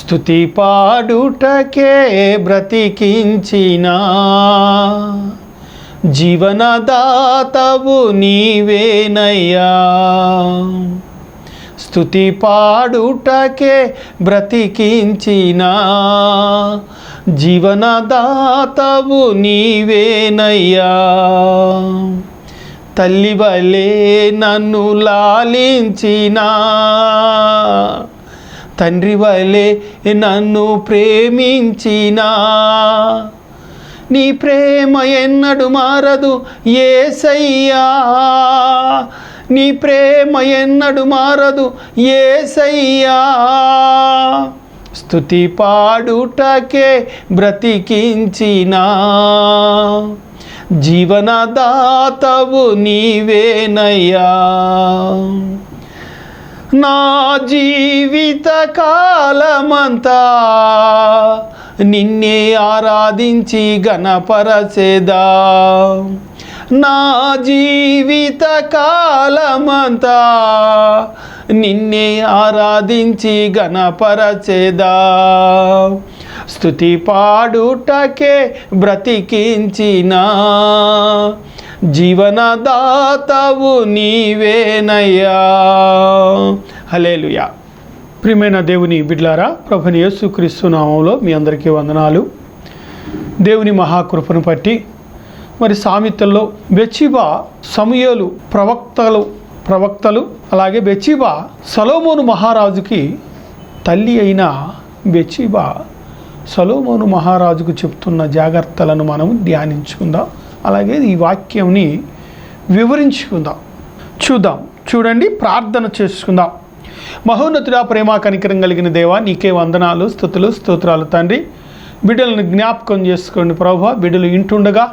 స్తుతి పాడుటకే బ్రతికించిన జీవనదాతవు నీవేనయ్యా. స్తుతి పాడుటకే బ్రతికించిన జీవనదాతవు నీవేనయ్యా. తల్లి వలె నన్ను లాలించిన తండ్రి వలె నన్ను ప్రేమించిన నీ ప్రేమ ఎన్నడు మారదు యేసయ్యా. నీ ప్రేమ ఎన్నడు మారదు యేసయ్యా. స్తుతి పాడుటకే బ్రతికించిన జీవనదాతవు నీవేనయ్యా. నా జీవిత కాలమంతా నిన్నే ఆరాధించి గణపరచెదా. నా జీవిత కాలమంతా నిన్నే ఆరాధించి గణపరచెదా. స్తుతి పాడుటకే బ్రతికించిన జీవనదాతవు నీవేనయ్యా. హల్లెలూయా. ప్రియమైన దేవుని బిడ్డలారా, ప్రభుని యేసుక్రీస్తు నామములో మీ అందరికీ వందనాలు. దేవుని మహాకృపను బట్టి మరి సామెతల్లో బెత్షెబా సమూయేలు ప్రవక్తలు అలాగే బెత్షెబా సొలొమోను మహారాజుకి తల్లి అయిన బెత్షెబా సొలొమోను మహారాజుకు చెప్తున్న జాగ్రత్తలను మనం ధ్యానించుకుందాం. అలాగే ఈ వాక్యంని వివరించుకుందాం. చూడండి, ప్రార్థన చేసుకుందాం. మహోన్నతుడా, ప్రేమ కనికరం కలిగిన దేవా, నీకే వందనాలు, స్తుతులు, స్తోత్రాలు తండ్రి. బిడ్డలను జ్ఞాపకం చేసుకోండి ప్రభువా. బిడ్డలు ఇంటుండగా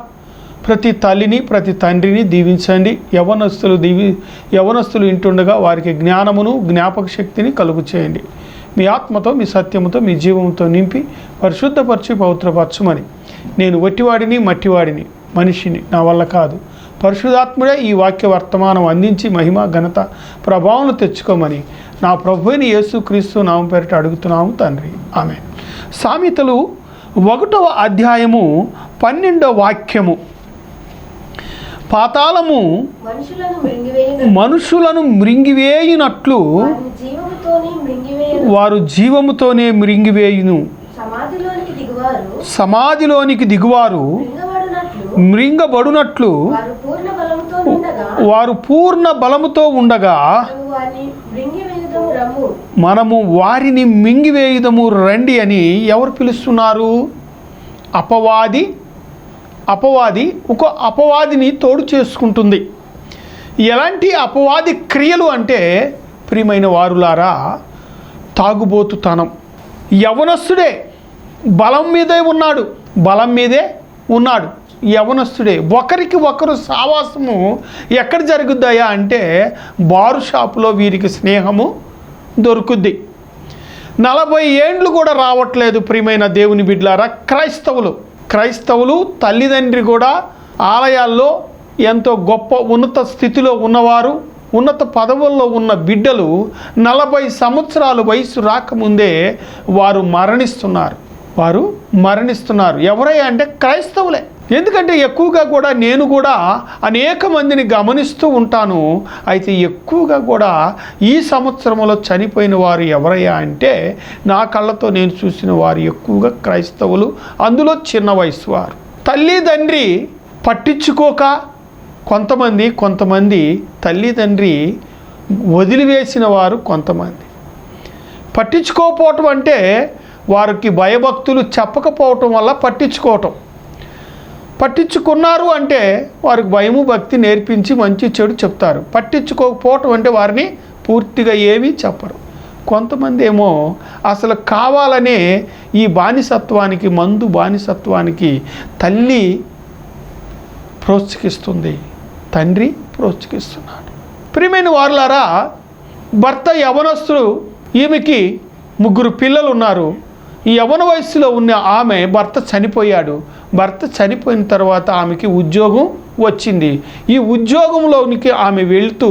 ప్రతి తల్లిని ప్రతి తండ్రిని దీవించండి. యవనస్తులు ఇంటుండగా వారికి జ్ఞానమును జ్ఞాపక శక్తిని కలుగు చేయండి. మీ ఆత్మతో మీ సత్యముతో మీ జీవంతో నింపి పరిశుద్ధపరిచి పవిత్రపరచమని. నేను వట్టివాడిని మట్టివాడిని మనిషిని, నా వల్ల కాదు. పరిశుద్ధాత్ముడే ఈ వాక్య వర్తమానం అందించి మహిమ ఘనత ప్రభావం తెచ్చుకోమని నా ప్రభువైన యేసుక్రీస్తు నామం పేరిట అడుగుతున్నాము తండ్రి, ఆమేన్. సామెతలు 1వ అధ్యాయము 12వ వాక్యము. పాతాళము మనుషులను మృంగివేయునట్లు వారు జీవముతోనే మృంగివేయును. సమాధిలోనికి దిగువారు మృంగబడునట్లు వారు పూర్ణ బలముతో ఉండగా మనము వారిని మింగివేయుదము రండి అని ఎవరు పిలుస్తున్నారు? అపవాది ఒక అపవాదిని తోడు చేసుకుంటుంది. ఎలాంటి అపవాది క్రియలు అంటే, ప్రియమైన వారులారా, తాగుబోతుతనం. యవనస్తుడే బలం మీదే ఉన్నాడు. యవనస్తుడే. ఒకరికి ఒకరు సావాసము ఎక్కడ జరుగుద్దాయా అంటే బారు షాపులో వీరికి స్నేహము దొరుకుద్ది. 40 ఏండ్లు కూడా రావట్లేదు ప్రియమైన దేవుని బిడ్డలారా. క్రైస్తవులు తల్లిదండ్రి కూడా ఆలయాల్లో ఎంతో గొప్ప ఉన్నత స్థితిలో ఉన్నవారు, ఉన్నత పదవుల్లో ఉన్న బిడ్డలు 40 సంవత్సరాల వయసు రాకముందే వారు మరణిస్తున్నారు. ఎవరయ్యా అంటే క్రైస్తవులే. ఎందుకంటే ఎక్కువగా కూడా నేను కూడా అనేక మందిని గమనిస్తూ ఉంటాను. అయితే ఎక్కువగా కూడా ఈ సంవత్సరంలో చనిపోయిన వారు ఎవరయ్యా అంటే నా కళ్ళతో నేను చూసిన వారు ఎక్కువగా క్రైస్తవులు, అందులో చిన్న వయసు వారు. తల్లిదండ్రి పట్టించుకోక కొంతమంది తల్లిదండ్రి వదిలివేసిన వారు కొంతమంది. పట్టించుకోకపోవటం అంటే వారికి భయభక్తులు చెప్పకపోవటం వల్ల పట్టించుకున్నారు అంటే వారికి భయము భక్తి నేర్పించి మంచి చెడు చెప్తారు. పట్టించుకోకపోవటం అంటే వారిని పూర్తిగా ఏమీ చెప్పరు. కొంతమంది ఏమో అసలు కావాలనే ఈ బానిసత్వానికి, మందు బానిసత్వానికి తల్లి ప్రోత్సహిస్తుంది, తండ్రి ప్రోత్సహిస్తున్నాడు. ప్రియమైన వారులారా, భర్త యవనస్తుడు, ఈమెకి 3 పిల్లలు ఉన్నారు. ఈ యవ్వన వయస్సులో ఉన్న ఆమె భర్త చనిపోయాడు. భర్త చనిపోయిన తర్వాత ఆమెకి ఉద్యోగం వచ్చింది. ఈ ఉద్యోగంలోనికి ఆమె వెళ్తూ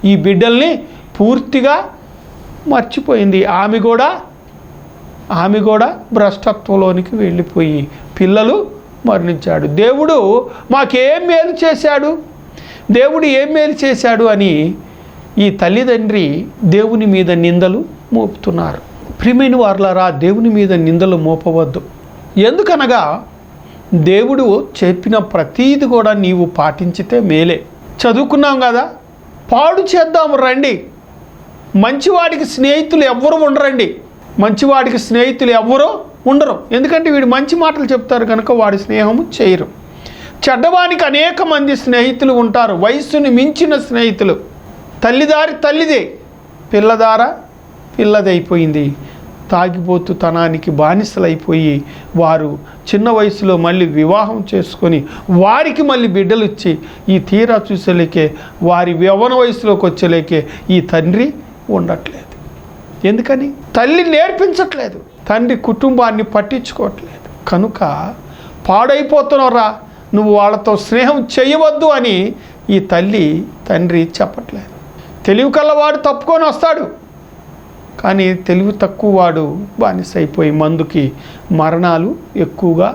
ఈ బిడ్డల్ని పూర్తిగా మర్చిపోయింది. ఆమె కూడా ఆమె కూడా భ్రష్టత్వంలోనికి వెళ్ళిపోయి పిల్లలు మరణించాడు. దేవుడు మాకేం మేలు చేశాడు, దేవుడు ఏం మేలు చేశాడు అని ఈ తల్లిదండ్రి దేవుని మీద నిందలు మోపుతున్నారు. ప్రియమైన వారలారా, దేవుని మీద నిందలు మోపవద్దు. ఎందుకనగా దేవుడు చెప్పిన ప్రతీది కూడా నీవు పాటించితే మేలే. చదువుకున్నాం కదా, పాడు చేద్దాము రండి. మంచివాడికి స్నేహితులు ఎవ్వరు ఉండరండి. మంచివాడికి స్నేహితులు ఎవ్వరూ ఉండరు. ఎందుకంటే వీడు మంచి మాటలు చెప్తారు కనుక వాడి స్నేహము చేయరు. చెడ్డవానికి అనేక మంది స్నేహితులు ఉంటారు, వయస్సుని మించిన స్నేహితులు. తల్లిదారి తల్లిదే, పిల్లదార పిల్లదైపోయింది. తాగిపోతూ తనానికి బానిసలైపోయి వారు చిన్న వయసులో మళ్ళీ వివాహం చేసుకొని వారికి మళ్ళీ బిడ్డలు ఇచ్చి ఈ తీరా చూసేలేకే వారి యవ్వన వయసులోకి వచ్చేలేకే ఈ తండ్రి ఉండట్లేదు. ఎందుకని? తల్లి నేర్పించట్లేదు, తండ్రి కుటుంబాన్ని పట్టించుకోవట్లేదు. కనుక పాడైపోతున్నారా, నువ్వు వాళ్ళతో స్నేహం చేయవద్దు అని ఈ తల్లి తండ్రి చెప్పట్లేదు. తెలివి కల్లవాడు తప్పుకొని వస్తాడు, కానీ తెలివి తక్కువ వాడు బానిసైపోయి మందుకి మరణాలు ఎక్కువగా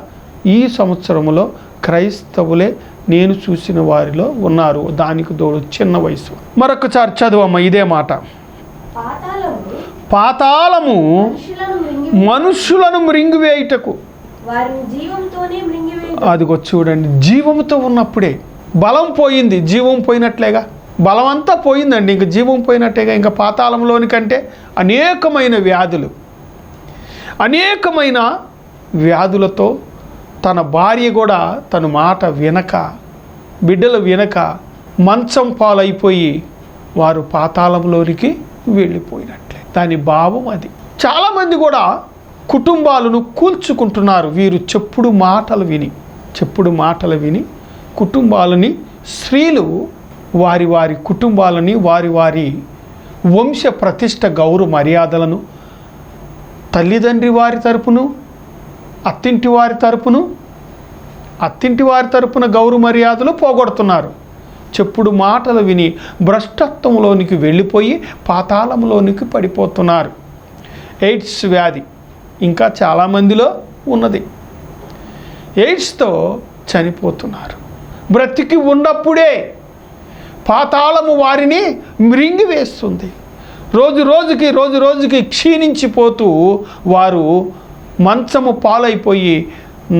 ఈ సంవత్సరంలో క్రైస్తవులే నేను చూసిన వారిలో ఉన్నారు. దానికి తోడు చిన్న వయసు. మరొకసారి చదువమ్మ ఇదే మాట. పాతాళము మనుషులను మృంగివేయుటకు. అదిగో చూడండి, జీవంతో ఉన్నప్పుడే బలం పోయింది, జీవం పోయినట్లేగా. బలం అంతా పోయిందండి, ఇంక జీవం పోయినట్టేగా. ఇంకా పాతాళంలోనికంటే అనేకమైన వ్యాధులతో తన భార్య కూడా తన మాట వినక, బిడ్డలు వినక మంచం పాలైపోయి వారు పాతాళంలోనికి వెళ్ళిపోయినట్లే. దాని భావం అది. చాలామంది కూడా కుటుంబాలను కూల్చుకుంటున్నారు వీరు చెప్పుడు మాటలు విని కుటుంబాలని, స్త్రీలు వారి కుటుంబాలని, వారి వంశ ప్రతిష్ట గౌరవ మర్యాదలను తల్లిదండ్రి వారి తరపును, అత్తింటి వారి తరపున గౌరవ మర్యాదలు పోగొడుతున్నారు. చెప్పుడు మాటలు విని భ్రష్టత్వంలోనికి వెళ్ళిపోయి పాతాళంలోనికి పడిపోతున్నారు. ఎయిడ్స్ వ్యాధి ఇంకా చాలామందిలో ఉన్నది. ఎయిడ్స్తో చనిపోతున్నారు. బ్రతికి ఉన్నప్పుడే పాతాళము వారిని మృంగివేస్తుంది. రోజు రోజుకి క్షీణించిపోతూ వారు మంచము పాలైపోయి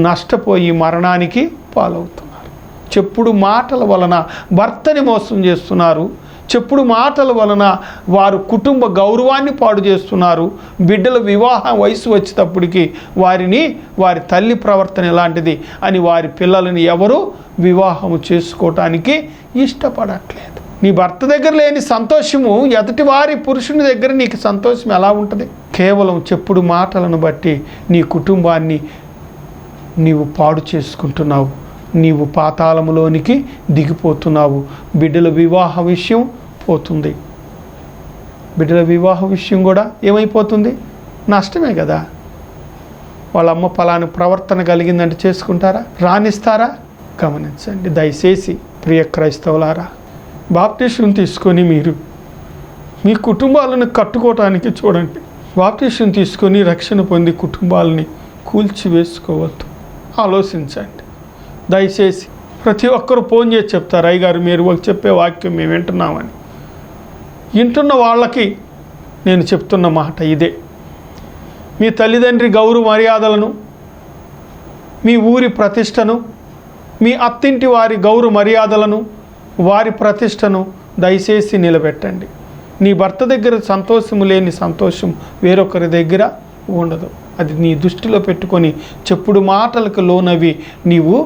నష్టపోయి మరణానికి పాలవుతున్నారు. చెప్పుడు మాటల వలన భర్తని మోసం చేస్తున్నారు. చెప్పుడు మాటల వలన వారు కుటుంబ గౌరవాన్ని పాడు చేస్తున్నారు. బిడ్డల వివాహ వయసు వచ్చేటప్పటికి వారి తల్లి ప్రవర్తన ఎలాంటిది అని వారి పిల్లలని ఎవరు వివాహము చేసుకోవటానికి ఇష్టపడట్లేదు. నీ భర్త దగ్గర లేని సంతోషము ఎదుటి వారి పురుషుని దగ్గర నీకు సంతోషం ఎలా ఉంటుంది? కేవలం చెప్పుడు మాటలను బట్టి నీ కుటుంబాన్ని నీవు పాడు చేసుకుంటున్నావు. నీవు పాతాళములోనికి దిగిపోతున్నావు. బిడ్డల వివాహ విషయం పోతుంది. బిడ్డల వివాహ విషయం కూడా ఏమైపోతుంది? నష్టమే కదా. వాళ్ళ అమ్మ ఫలాని ప్రవర్తన కలిగిందంటే చేసుకుంటారా? రాణిస్తారా? గమనించండి దయచేసి ప్రియ క్రైస్తవులారా. బాప్టిజం తీసుకొని మీరు మీ కుటుంబాలను కట్టుకోవటానికి చూడండి. బాప్టిజం తీసుకొని రక్షణ పొంది కుటుంబాలని కూల్చివేసుకోవద్దు. ఆలోచించండి దయచేసి. ప్రతి ఒక్కరు ఫోన్ చేసి చెప్తారు, అయ్యగారు మీరు చెప్పే వాక్యం మేము వింటున్నామని. వింటున్న వాళ్ళకి నేను చెప్తున్న మాట ఇదే. మీ తల్లిదండ్రి గౌరవ మర్యాదలను, మీ ఊరి ప్రతిష్టను, మీ అత్తింటి వారి గౌరవ మర్యాదలను, వారి ప్రతిష్టను దయచేసి నిలబెట్టండి. నీ భర్త దగ్గర సంతోషము లేని సంతోషం వేరొకరి దగ్గర ఉండదు. అది నీ దృష్టిలో పెట్టుకొని చెప్పుడు మాటలకు లోనవి నీవు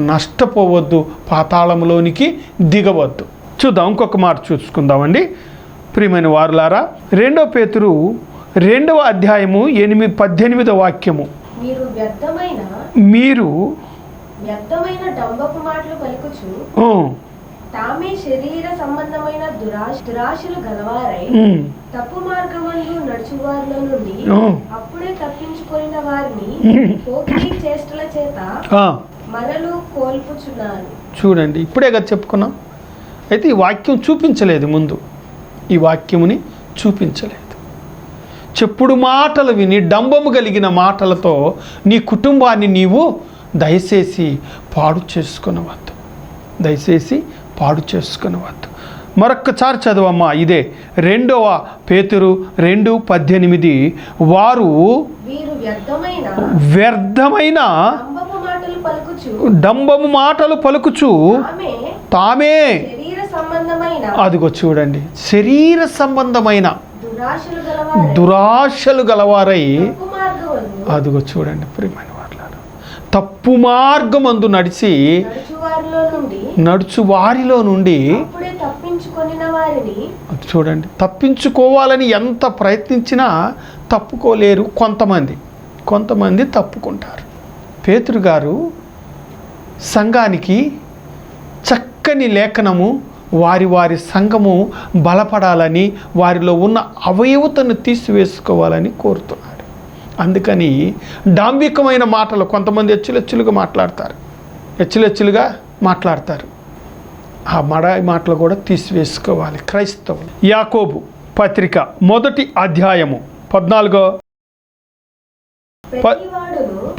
నష్టపోవద్దు, పాతాళంలోనికి దిగవద్దు. చూద్దాం, ఇంకొక మాట చూసుకుందామండి ప్రియమైన వారులారా. 2 పేతురు 2వ అధ్యాయము 18వ వాక్యము. మీరు వ్యర్థమైన డంబపు మాటలు పలుకుచు తామే శరీర సంబంధమైన దురాశలు గలవారై తప్పు మార్గమందు నడుచువారిలో నుండి అప్పుడే తప్పించుకొనిన వారిని పోకిరీ చేష్టల చేత మనలు కోల్పుచున్నారు. చూడండి, ఇప్పుడే కదా చెప్పుకున్నాం. అయితే ఈ వాక్యం చూపించలేదు, ముందు ఈ వాక్యముని చూపించలేదు. చెప్పుడు మాటలు విని డంబము కలిగిన మాటలతో నీ కుటుంబాన్ని నీవు దయచేసి పాడు చేసుకునవద్దు. దయచేసి పాడు చేసుకునవద్దు. మరొక్కసారి చదవమ్మా. ఇదే 2 పేతురు 2:18. వారు వ్యర్థమైన డంబము మాటలు పలుకుచు తామే అదిగో చూడండి, శరీర సంబంధమైన దురాశలు గలవారై అదిగో చూడండి ప్రియమైన వారులారా, తప్పు మార్గమందు నడుచు వారిలో నుండి చూడండి, తప్పించుకోవాలని ఎంత ప్రయత్నించినా తప్పుకోలేరు. కొంతమంది తప్పుకుంటారు. పేతురు గారు సంఘానికి చక్కని లేఖనము, వారి సంఘము బలపడాలని, వారిలో ఉన్న అవయవతను తీసివేసుకోవాలని కోరుతున్నాడు. అందుకని డాంబికమైన మాటలు కొంతమంది హెచ్చులెచ్చులుగా మాట్లాడతారు. ఆ మడాయి మాటలు కూడా తీసివేసుకోవాలి క్రైస్తవులు. యాకోబు పత్రిక 1వ అధ్యాయము 14.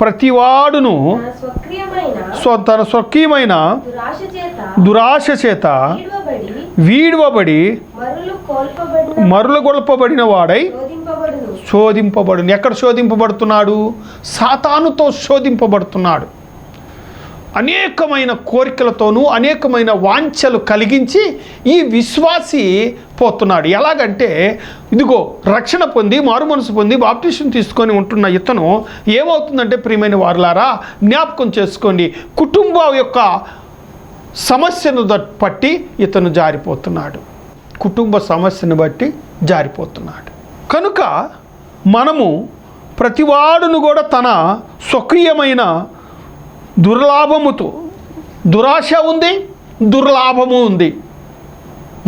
ప్రతివాడును తన స్వకీయమైన దురాశ చేత వీడవబడి మరులు గొల్పబడిన వాడై శోధింపబడును. ఎక్కడ శోధింపబడుతున్నాడు? సాతానుతో శోధింపబడుతున్నాడు. అనేకమైన కోరికలతోనూ అనేకమైన వాంఛలు కలిగించి ఈ విశ్వాసి పోతున్నాడు. ఎలాగంటే ఇదిగో రక్షణ పొంది మారు మనసు పొంది బాప్టిజం తీసుకొని ఉంటున్న ఇతను ఏమవుతుందంటే ప్రియమైన వారులారా జ్ఞాపకం చేసుకోండి, కుటుంబం యొక్క సమస్యను బట్టి ఇతను జారిపోతున్నాడు. కుటుంబ సమస్యను బట్టి జారిపోతున్నాడు. కనుక మనము ప్రతివాడును కూడా తన స్వకీయమైన దుర్లాభముతో, దురాశ ఉంది, దుర్లాభము ఉంది.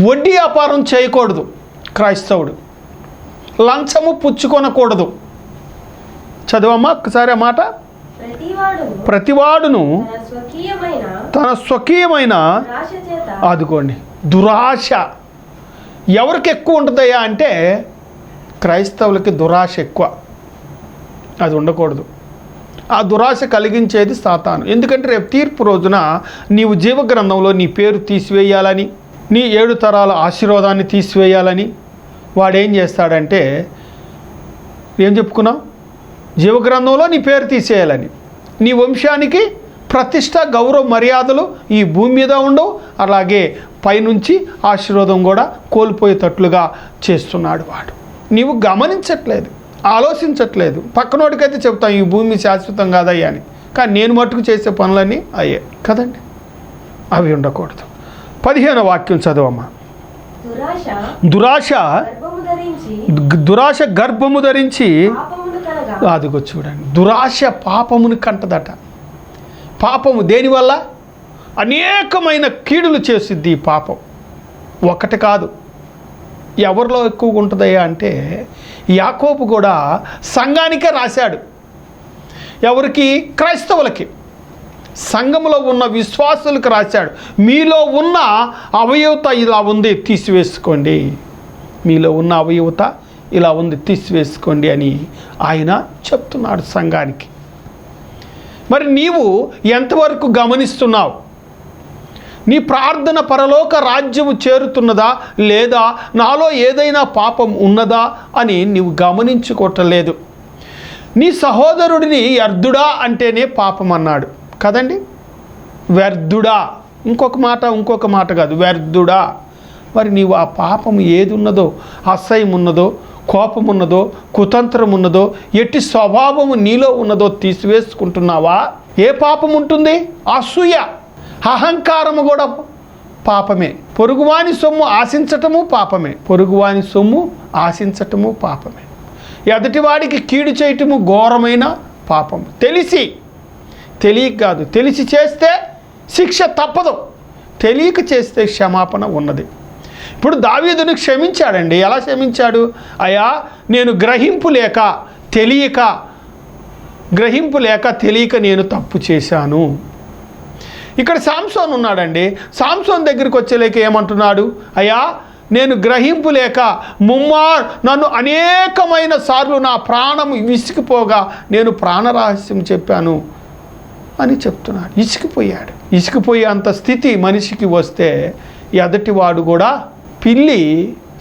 వడ్డీ వ్యాపారం చేయకూడదు క్రైస్తవుడు. లంచము పుచ్చుకొనకూడదు. చదవమ్మా ఒకసారి ఆ మాట. ప్రతివాడును తన స్వకీయమైన అదుకోండి దురాశ. ఎవరికి ఎక్కువ ఉంటుందయ్యా అంటే క్రైస్తవులకి దురాశ ఎక్కువ. అది ఉండకూడదు. ఆ దురాశ కలిగించేది సాతాను. ఎందుకంటే రేపు తీర్పు రోజున నీవు జీవగ్రంథంలో నీ పేరు తీసివేయాలని, నీ 7 తరాల ఆశీర్వాదాన్ని తీసివేయాలని వాడేం చేస్తాడంటే, ఏం చెప్పుకున్నావు? జీవగ్రంథంలో నీ పేరు తీసేయాలని, నీ వంశానికి ప్రతిష్ట గౌరవ మర్యాదలు ఈ భూమి మీద ఉండవు, అలాగే పైనుంచి ఆశీర్వాదం కూడా కోల్పోయేటట్లుగా చేస్తున్నాడు వాడు. నీవు గమనించట్లేదు, ఆలోచించట్లేదు. పక్కనోడికైతే చెప్తాం ఈ భూమి శాశ్వతం కాదయ్యా అని, కానీ నేను మట్టుకు చేసే పనులన్నీ అయ్యాయి కదండి. అవి ఉండకూడదు. 15వ వాక్యం చదవమ్మా. దురాశ గర్భము ధరించి అదిగో చూడండి, దురాశ పాపముని కంటదట. పాపము దేనివల్ల? అనేకమైన కీడులు చేసిద్ది ఈ పాపం. ఒకటి కాదు. ఎవరిలో ఎక్కువగా ఉంటుందయ్యా అంటే యాకోబు కూడా సంఘానికే రాశాడు. ఎవరికి? క్రైస్తవులకి, సంఘంలో ఉన్న విశ్వాసులకు రాశాడు. మీలో ఉన్న అవయవత ఇలా ఉంది, తీసివేసుకోండి. మీలో ఉన్న అవయవత ఇలా ఉంది, తీసివేసుకోండి అని ఆయన చెప్తున్నాడు సంఘానికి. మరి నీవు ఎంతవరకు గమనిస్తున్నావు? నీ ప్రార్థన పరలోక రాజ్యము చేరుతున్నదా లేదా, నాలో ఏదైనా పాపం ఉన్నదా అని నీవు గమనించుకోవట్లేదు. నీ సహోదరుడిని వ్యర్థుడా అంటేనే పాపం అన్నాడు కదండి. వ్యర్థుడా, ఇంకొక మాట కాదు, వ్యర్థుడా. మరి నీవు ఆ పాపం ఏది ఉన్నదో, అసహ్యం ఉన్నదో, కోపం ఉన్నదో, కుతంత్రం ఉన్నదో, ఎట్టి స్వభావము నీలో ఉన్నదో తీసివేసుకుంటున్నావా? ఏ పాపం ఉంటుంది? అసూయ, అహంకారము కూడా పాపమే. పొరుగువాని సొమ్ము ఆశించటము పాపమే. పొరుగువాని సొమ్ము ఆశించటము పాపమే. ఎదుటివాడికి కీడు చేయటము ఘోరమైన పాపం. తెలియక కాదు, తెలిసి చేస్తే శిక్ష తప్పదు, తెలియక చేస్తే క్షమాపణ ఉన్నది. ఇప్పుడు దావీదును క్షమించాడండి. ఎలా క్షమించాడు? అయ్యా నేను గ్రహింపు లేక తెలియక నేను తప్పు చేశాను. ఇక్కడ సాంసోన్ ఉన్నాడండి. సాంసోన్ దగ్గరికి వచ్చేలేక ఏమంటున్నాడు? అయ్యా నేను గ్రహింపు లేక నన్ను అనేకమైన సార్లు నా ప్రాణం విసిగిపోగా నేను ప్రాణరహస్యం చెప్పాను అని చెప్తున్నాడు. ఇసిగిపోయే అంత స్థితి మనిషికి వస్తే ఎదటివాడు కూడా పిల్లి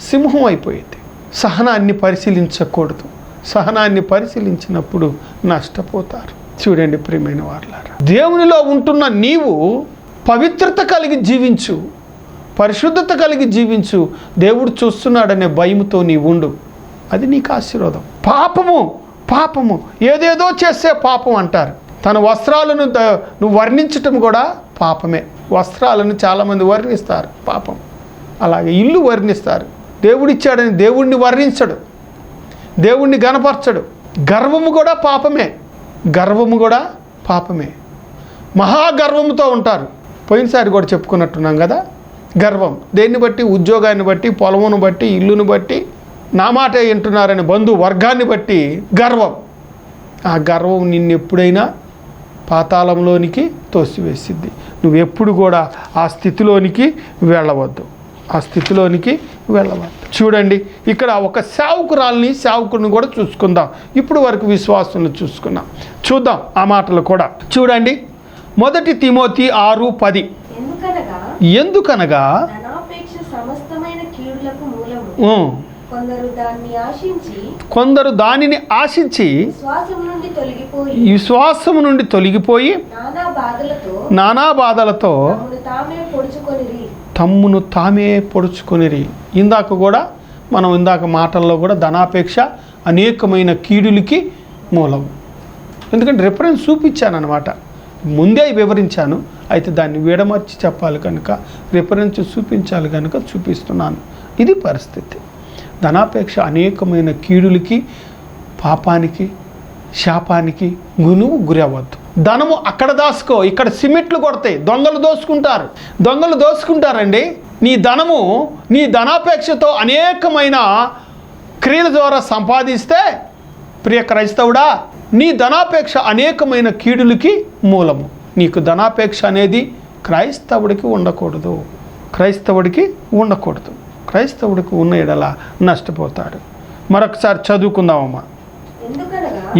సింహం అయిపోయింది. సహనాన్ని పరిశీలించకూడదు. సహనాన్ని పరిశీలించినప్పుడు నష్టపోతారు. చూడండి ప్రియమైన వారలారా, దేవునిలో ఉంటున్న నీవు పవిత్రత కలిగి జీవించు, పరిశుద్ధత కలిగి జీవించు. దేవుడు చూస్తున్నాడనే భయముతో నీవు ఉండు, అది నీకు ఆశీర్వాదం. పాపము ఏదేదో చేసే పాపం అంటారు. తన వస్త్రాలను నువ్వు వర్ణించటం కూడా పాపమే. వస్త్రాలను చాలామంది వర్ణిస్తారు, పాపం. అలాగే ఇల్లు వర్ణిస్తారు. దేవుడిచ్చాడని దేవుణ్ణి వర్ణించడు, దేవుణ్ణి గణపరచడు. గర్వము కూడా పాపమే. మహాగర్వముతో ఉంటారు. పోయినసారి కూడా చెప్పుకున్నట్టున్నాం కదా, గర్వం దేన్ని బట్టి? ఉద్యోగాన్ని బట్టి, పొలమును బట్టి, ఇల్లును బట్టి, నా మాట వింటున్నారని బంధు వర్గాన్ని బట్టి గర్వం. ఆ గర్వం నిన్నెప్పుడైనా పాతాళంలోనికి తోసివేసిద్ది. నువ్వెప్పుడు కూడా ఆ స్థితిలోనికి వెళ్ళవద్దు. చూడండి, ఇక్కడ ఒక సేవకుని కూడా చూసుకుందాం. ఇప్పుడు వరకు విశ్వాసులను చూద్దాం ఆ మాటలు కూడా. చూడండి, 1 తిమోతి 6:10. ఎందుకనగా కొందరు దానిని ఆశించి విశ్వాసము నుండి తొలగిపోయి నానా బాధలతో తమ్మును తామే పొడుచుకొనిరి. ఇందాక మాటల్లో కూడా ధనాపేక్ష అనేకమైన కీడులకి మూలం. ఎందుకంటే రిఫరెన్స్ చూపించానన్నమాట, ముందే వివరించాను. అయితే దాన్ని విడమర్చి చెప్పాలి కనుక, రిఫరెన్స్ చూపించాలి కనుక చూపిస్తున్నాను. ఇది పరిస్థితి. ధనాపేక్ష అనేకమైన కీడులకి, పాపానికి, శాపానికి నువ్వు గురవద్దు. ధనము అక్కడ దాచుకో, ఇక్కడ సిమెంట్లు కొడతాయి, దొంగలు దోసుకుంటారండి. నీ ధనము నీ ధనాపేక్షతో అనేకమైన క్రియల ద్వారా సంపాదిస్తే, ప్రియ క్రైస్తవుడా, నీ ధనాపేక్ష అనేకమైన కీడులకి మూలము. నీకు ధనాపేక్ష అనేది క్రైస్తవుడికి ఉండకూడదు. క్రైస్తవుడికి ఉన్న ఎడల నష్టపోతాడు. మరొకసారి చదువుకుందామమ్మా.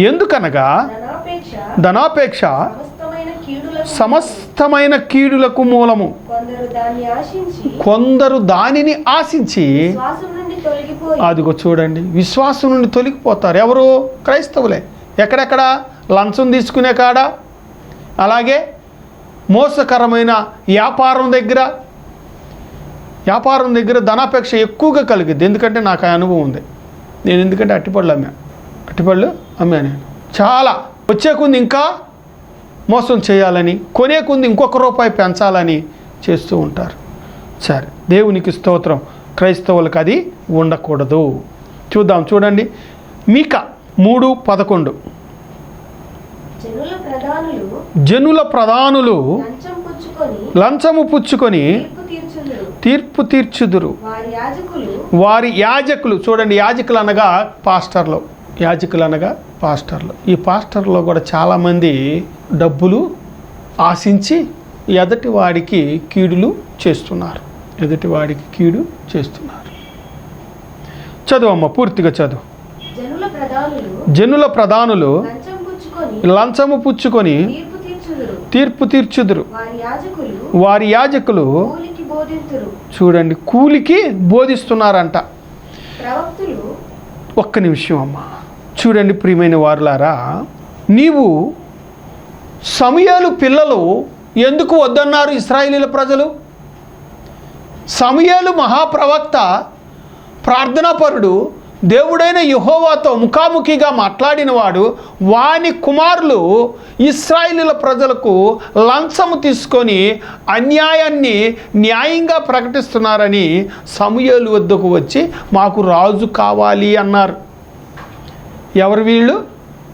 ఎందుకనగా ధనాపేక్ష సమస్తమైన కీడులకు మూలము. కొందరు దానిని ఆశించి అదిగో చూడండి, విశ్వాసం నుండి తొలగిపోతారు. ఎవరు? క్రైస్తవులే. ఎక్కడెక్కడ? లంచం తీసుకునే కాడ, అలాగే మోసకరమైన వ్యాపారం దగ్గర ధనాపేక్ష ఎక్కువగా కలిగిద్ది. ఎందుకంటే నాకు ఆ అనుభవం ఉంది. నేను ఎందుకంటే అట్టిపళ్ళు అమ్మా నేను చాలా వచ్చే కొంది ఇంకా మోసం చేయాలని, కొనే కొంది ఇంకొక రూపాయి పెంచాలని చేస్తూ ఉంటారు. సరే, దేవునికి స్తోత్రం. క్రైస్తవులకు అది ఉండకూడదు. చూడండి, మీకా 3:11. జనుల ప్రధానులు లంచము పుచ్చుకొని తీర్పు తీర్చుదురు. వారి యాజకులు. చూడండి, యాజకులు అనగా పాస్టర్లు. ఈ పాస్టర్లో కూడా చాలామంది డబ్బులు ఆశించి ఎదుటివాడికి కీడు చేస్తున్నారు. చదువు అమ్మ, పూర్తిగా చదువు. జనుల ప్రధానులు లంచము పుచ్చుకొని తీర్పు తీర్చుదురు. వారి యాజకులు చూడండి కూలికి బోధిస్తున్నారంట. ఒక్క నిమిషం అమ్మా. చూడండి ప్రియమైన వారులారా, నీవు సమూయేలు పిల్లలు ఎందుకు వద్దన్నారు ఇశ్రాయేలీల ప్రజలు? సమూయేలు మహాప్రవక్త, ప్రార్థనాపరుడు, దేవుడైన యెహోవాతో ముఖాముఖిగా మాట్లాడినవాడు. వాని కుమారులు ఇశ్రాయేలీల ప్రజలకు లంచము తీసుకొని అన్యాయాన్ని న్యాయంగా ప్రకటిస్తున్నారని సమూయేలు వద్దకు వచ్చి మాకు రాజు కావాలి అన్నారు. ఎవరు వీళ్ళు?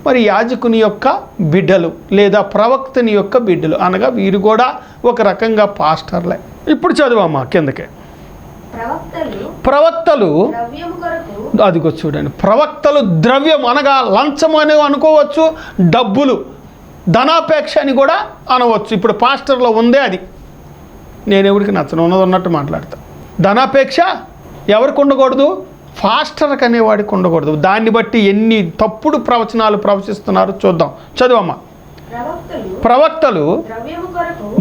మరి యాజకుని యొక్క బిడ్డలు లేదా ప్రవక్తని యొక్క బిడ్డలు, అనగా వీరు కూడా ఒక రకంగా పాస్టర్లే. ఇప్పుడు చదువమ్మా కిందకే. ప్రవక్తలు అదిగో చూడండి, ప్రవక్తలు ద్రవ్యం అనగా లంచం అని అనుకోవచ్చు, డబ్బులు, ధనాపేక్ష అని కూడా అనవచ్చు. ఇప్పుడు పాస్టర్లో ఉందే అది. నేను ఎవరికి నచ్చను, ఉన్నది ఉన్నట్టు మాట్లాడతా. ధనాపేక్ష, ఎవరికి ఉండకూడదు? ఫాస్టర్కి అనేవాడికి ఉండకూడదు. దాన్ని బట్టి ఎన్ని తప్పుడు ప్రవచనాలు ప్రవచిస్తున్నారు చూద్దాం. చదువమ్మా. ప్రవక్తలు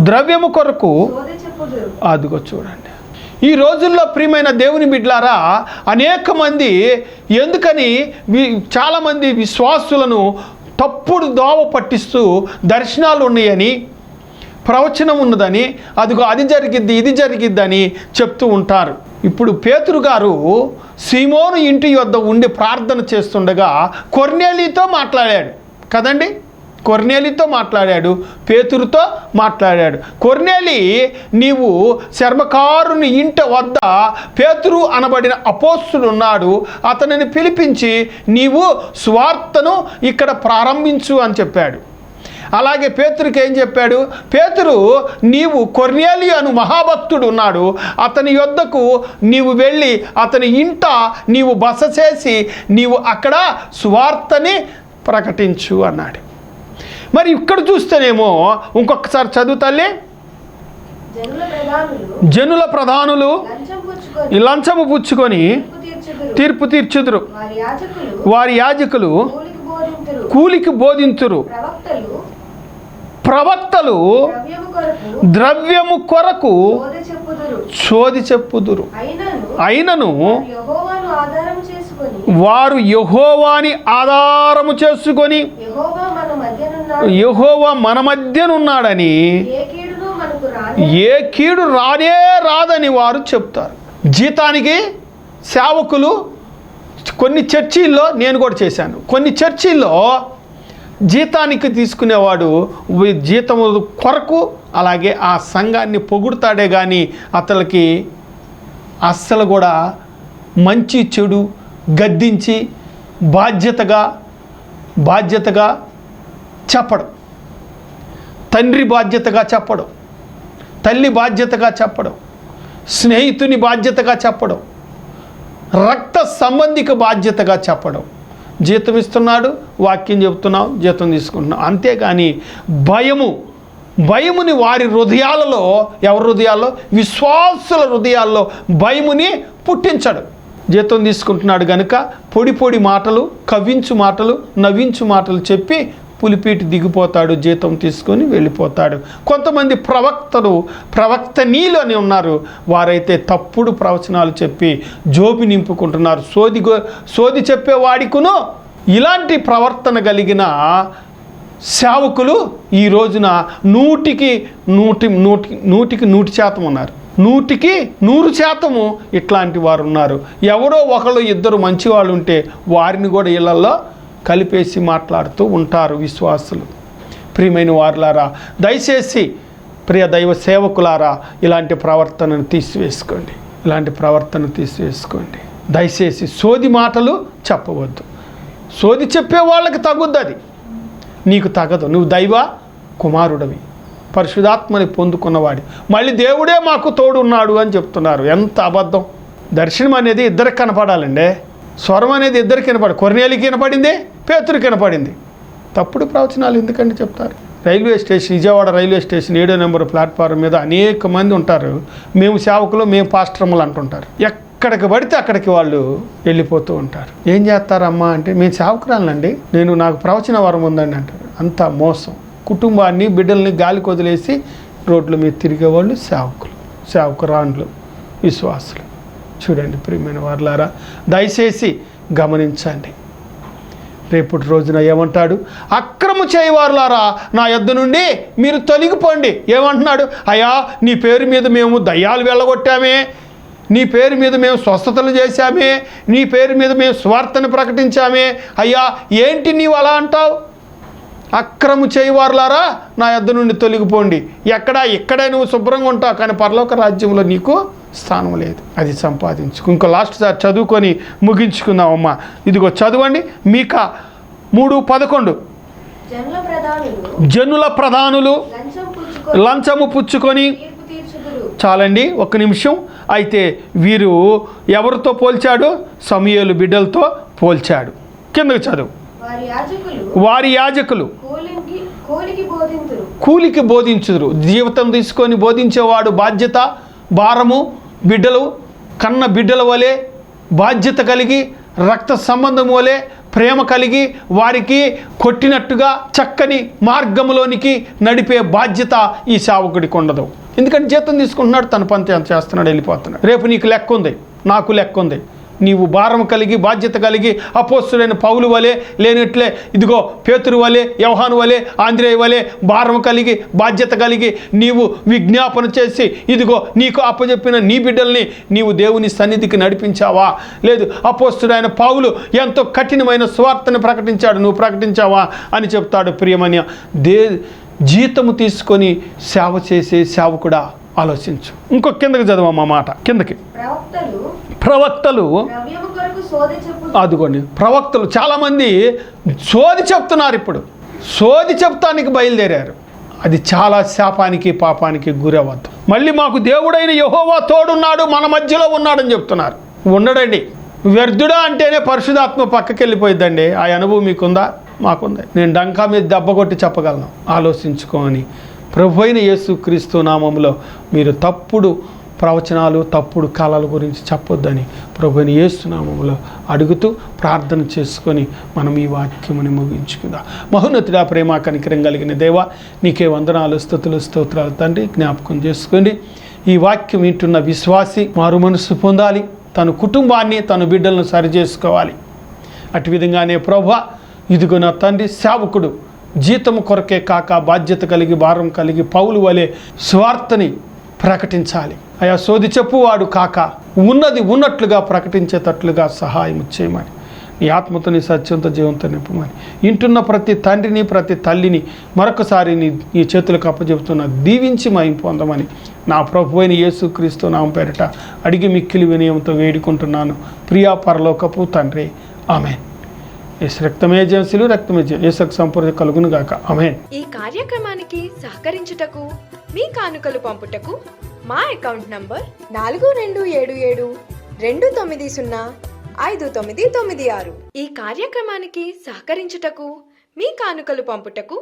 ద్రవ్యము కొరకు, అదిగో చూడండి. ఈ రోజుల్లో ప్రియమైన దేవుని బిడ్డలారా, అనేక మంది ఎందుకని చాలామంది విశ్వాసులను తప్పుడు దోవ పట్టిస్తూ దర్శనాలు ఉన్నాయని, ప్రవచనం ఉన్నదని, అదిగో అది జరిగిద్ది ఇది జరిగిద్దని చెప్తూ ఉంటారు. ఇప్పుడు పేతురు గారు సీమోను ఇంటి యొద్ద ఉండి ప్రార్థన చేస్తుండగా కొర్నేలితో మాట్లాడాడు కదండి. కొర్నేలితో మాట్లాడాడు, పేతురుతో మాట్లాడాడు. కొర్నేలి, నీవు చర్మకారుని ఇంట వద్ద పేతురు అనబడిన అపోస్తుడు ఉన్నాడు, అతనిని పిలిపించి నీవు సువార్తను ఇక్కడ ప్రారంభించు అని చెప్పాడు. అలాగే పేతురుకి ఏం చెప్పాడు? పేతురు, నీవు కొర్నేలి అను మహాభక్తుడు ఉన్నాడు, అతని యొద్దకు నీవు వెళ్ళి అతని ఇంట నీవు బస చేసి నీవు అక్కడ సువార్తని ప్రకటించు అన్నాడు. మరి ఇక్కడ చూస్తేనేమో ఇంకొకసారి చదువు తల్లి. జనుల ప్రధానులు లంచము పుచ్చుకొని తీర్పు తీర్చుదురు, వారి యాజకులు కూలికి బోధింతురు, ప్రవక్తలు ద్రవ్యము కొరకు చోది చెప్పుదురు. అయినను వారు యెహోవాని ఆధారము చేసుకొని యెహోవా మన మధ్యనున్నాడని, ఏ కీడు రానే రాదని వారు చెప్తారు. జీతానికి సేవకులు కొన్ని చర్చిల్లో, నేను కూడా చేశాను, కొన్ని చర్చిల్లో జీతానికి తీసుకునేవాడు జీతము కొరకు అలాగే ఆ సంఘాన్ని పొగుడుతాడే కానీ అతనికి అస్సలు కూడా మంచి చెడు గద్దించి బాధ్యతగా చెప్పడం, తండ్రి బాధ్యతగా చెప్పడం, తల్లి బాధ్యతగా చెప్పడం, స్నేహితుని బాధ్యతగా చెప్పడం, రక్త సంబంధిక బాధ్యతగా చెప్పడం. జీతం ఇస్తున్నాడు, వాక్యం చెబుతున్నాం, జీతం తీసుకుంటున్నాం, అంతేగాని భయముని వారి హృదయాలలో, ఎవరి హృదయాల్లో? విశ్వాసుల హృదయాల్లో భయముని పుట్టించడు. జీతం తీసుకుంటున్నాడు కనుక పొడి మాటలు, కవ్వించు మాటలు, నవ్వించు మాటలు చెప్పి పులిపీటి దిగిపోతాడు, జీతం తీసుకొని వెళ్ళిపోతాడు. కొంతమంది ప్రవక్తనీలు అని ఉన్నారు, వారైతే తప్పుడు ప్రవచనాలు చెప్పి జోబి నింపుకుంటున్నారు. సోది చెప్పేవాడికును ఇలాంటి ప్రవర్తన కలిగిన సేవకులు ఈ రోజున 100% ఉన్నారు. 100% ఇట్లాంటి వారు ఉన్నారు. ఎవరో ఒకళ్ళు ఇద్దరు మంచి వాళ్ళు ఉంటే వారిని కూడా ఇళ్లలో కలిపేసి మాట్లాడుతూ ఉంటారు విశ్వాసులు. ప్రియమైన వారులారా, దయచేసి ప్రియ దైవ సేవకులారా, ఇలాంటి ప్రవర్తనను తీసివేసుకోండి. దయచేసి సోది మాటలు చెప్పవద్దు. సోది చెప్పే వాళ్ళకి తగుద్దు, అది నీకు తగదు. నువ్వు దైవ కుమారుడవి, పరిశుద్ధాత్మని పొందుకున్నవాడి, మళ్ళీ దేవుడే మాకు తోడున్నాడు అని చెప్తున్నారు. ఎంత అబద్ధం! దర్శనం అనేది ఇద్దరికి కనపడాలండి, స్వరం అనేది ఇద్దరికి కనపడి, కొర్నేలికి కనపడింది, పేతురుకి కనపడింది. తప్పుడు ప్రవచనాలు ఎందుకంటే చెప్తారు. Railway station, Vijayawada railway station 7వ నెంబర్ ప్లాట్ఫారం మీద అనేక మంది ఉంటారు. మేము సేవకులు, మేము పాస్టర్ములు అంటుంటారు. ఎక్కడికి పడితే అక్కడికి వాళ్ళు వెళ్ళిపోతూ ఉంటారు. ఏం చేస్తారమ్మా అంటే, మేము సేవకురాలండి, నాకు ప్రవచన వరం ఉందండి అంటారు. అంతా మోసం. కుటుంబాన్ని, బిడ్డల్ని గాలికి వదిలేసి రోడ్ల మీద తిరిగేవాళ్ళు సేవకురాండ్లు, విశ్వాసులు. చూడండి ప్రియమైన వారులారా, దయచేసి గమనించండి. రేపటి రోజున ఏమంటాడు? అక్రమ చేయవారులారా, నా యొద్ద నుండి మీరు తొలగిపోండి. ఏమంటున్నాడు? అయ్యా, నీ పేరు మీద మేము దయ్యాలు వెళ్ళగొట్టామే, నీ పేరు మీద మేము స్వస్థతలు చేశామే, నీ పేరు మీద మేము స్వార్థను ప్రకటించామే, అయ్యా ఏంటి నీవు అలా అంటావు? అక్రమ చేయవారులారా, నా యొద్ద నుండి తొలగిపోండి. ఇక్కడే నువ్వు శుభ్రంగా ఉంటావు, కానీ పరలోక రాజ్యంలో నీకు స్థానం లేదు. అది సంపాదించుకు. ఇంకో లాస్ట్ సారి చదువుకొని ముగించుకుందామమ్మా. ఇదిగో చదవండి, మీకా 3:11. జనుల ప్రధానులు లంచము పుచ్చుకొని, చాలండి ఒక్క నిమిషం. అయితే వీరు ఎవరితో పోల్చాడు? సమూయేలు బిడ్డలతో పోల్చాడు. కిందకు చదువు. వారి యాజకులు కూలికి బోధించుదురు. జీవితం తీసుకొని బోధించేవాడు బాధ్యత, భారము, బిడ్డలు కన్న బిడ్డల వలె బాధ్యత కలిగి, రక్త సంబంధం వలె ప్రేమ కలిగి, వారికి కొట్టినట్టుగా చక్కని మార్గంలోనికి నడిపే బాధ్యత ఈ సేవకుడికి ఉండదు. ఎందుకంటే జీతం తీసుకుంటున్నాడు, తన పని చేస్తున్నాడు, వెళ్ళిపోతున్నాడు. రేపు నీకు లెక్క ఉంది, నాకు లెక్క ఉంది. నీవు భారం కలిగి, బాధ్యత కలిగి, అపోస్తులైన పౌలు వలె లేనట్లే ఇదిగో పేతురు వలె, యోహాను వలె, ఆంద్రేయ వలె భారం కలిగి, బాధ్యత కలిగి నీవు విజ్ఞాపన చేసి ఇదిగో నీకు అప్పచెప్పిన నీ బిడ్డల్ని నీవు దేవుని సన్నిధికి నడిపించావా? లేదు, అపోస్తులైన పౌలు ఎంతో కఠినమైన స్వార్థను ప్రకటించాడు, నువ్వు ప్రకటించావా అని చెప్తాడు. ప్రియమని జీతము తీసుకొని సేవ చేసే సేవకుడా ఆలోచించు. ఇంకో కిందకి చదవమ్మా మాట, కిందకి. ప్రవక్తలు అదిగోండి, ప్రవక్తలు చాలామంది సోది చెప్తున్నారు. ఇప్పుడు సోది చెప్తానికి బయలుదేరారు. అది చాలా శాపానికి, పాపానికి గురవద్దు. మళ్ళీ మాకు దేవుడైన యెహోవా తోడున్నాడు, మన మధ్యలో ఉన్నాడని చెప్తున్నారు. ఉండడండి. వ్యర్థుడా అంటేనే పరిశుధాత్మ పక్కకి వెళ్ళిపోయిద్దండి. ఆ అనుభవం మీకుందా? మాకుంది. నేను డంకా మీద దెబ్బ కొట్టి చెప్పగలను. ఆలోచించుకోని ప్రభువైన యేసుక్రీస్తు నామంలో మీరు తప్పుడు ప్రవచనాలు, తప్పుడు కళల గురించి చెప్పొద్దని ప్రభువైన యేసు నామంలో అడుగుతూ ప్రార్థన చేసుకొని మనం ఈ వాక్యముని ముగించుకుందాం. మహోన్నతుడా, ప్రేమ కనికరం కలిగిన దేవా, నీకే వందనాలు, స్తుతులు, స్తోత్రాలు తండ్రి. జ్ఞాపకం చేసుకోండి, ఈ వాక్యం వింటున్న విశ్వాసి మారు మనసు పొందాలి, తన కుటుంబాన్ని, తన బిడ్డలను సరిచేసుకోవాలి. అటు విధంగానే ప్రభువా, ఇదిగో నా తండ్రి సేవకుడు జీతము కొరకే కాక బాధ్యత కలిగి, భారం కలిగి పౌలు వలె స్వార్థని ప్రకటించాలి. అయా సోది చెప్పువాడు కాక ఉన్నది ఉన్నట్లుగా ప్రకటించేటట్లుగా సహాయం చేయమని, నీ ఆత్మతో, నీ సత్యంతో, జీవంతో నింపమని, ఇంటున్న ప్రతి తండ్రిని, ప్రతి తల్లిని మరొకసారి నీ చేతులకు అప్పచెబుతున్నా దీవించి మహిమ పొందమని నా ప్రభువైన యేసుక్రీస్తు నామం పేరిట అడిగి మిక్కిలి వినయంతో వేడుకుంటున్నాను. ప్రియా పరలోకపు తండ్రి, ఆమేన్. రక్తమేజెన్సీలు యేసుకు సంపూర్ణ కలుగును గాక. ఆమేన్. ఈ కార్యక్రమానికి సహకరించుటకు, మీ కానుకలు పంపుటకు మా అకౌంట్ నంబర్ 427729059996. ఈ కార్యక్రమానికి సహకరించుటకు, మీ కానుకలు పంపుటకు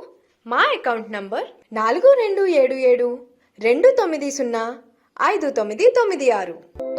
మా అకౌంట్ నంబర్ 427729059996.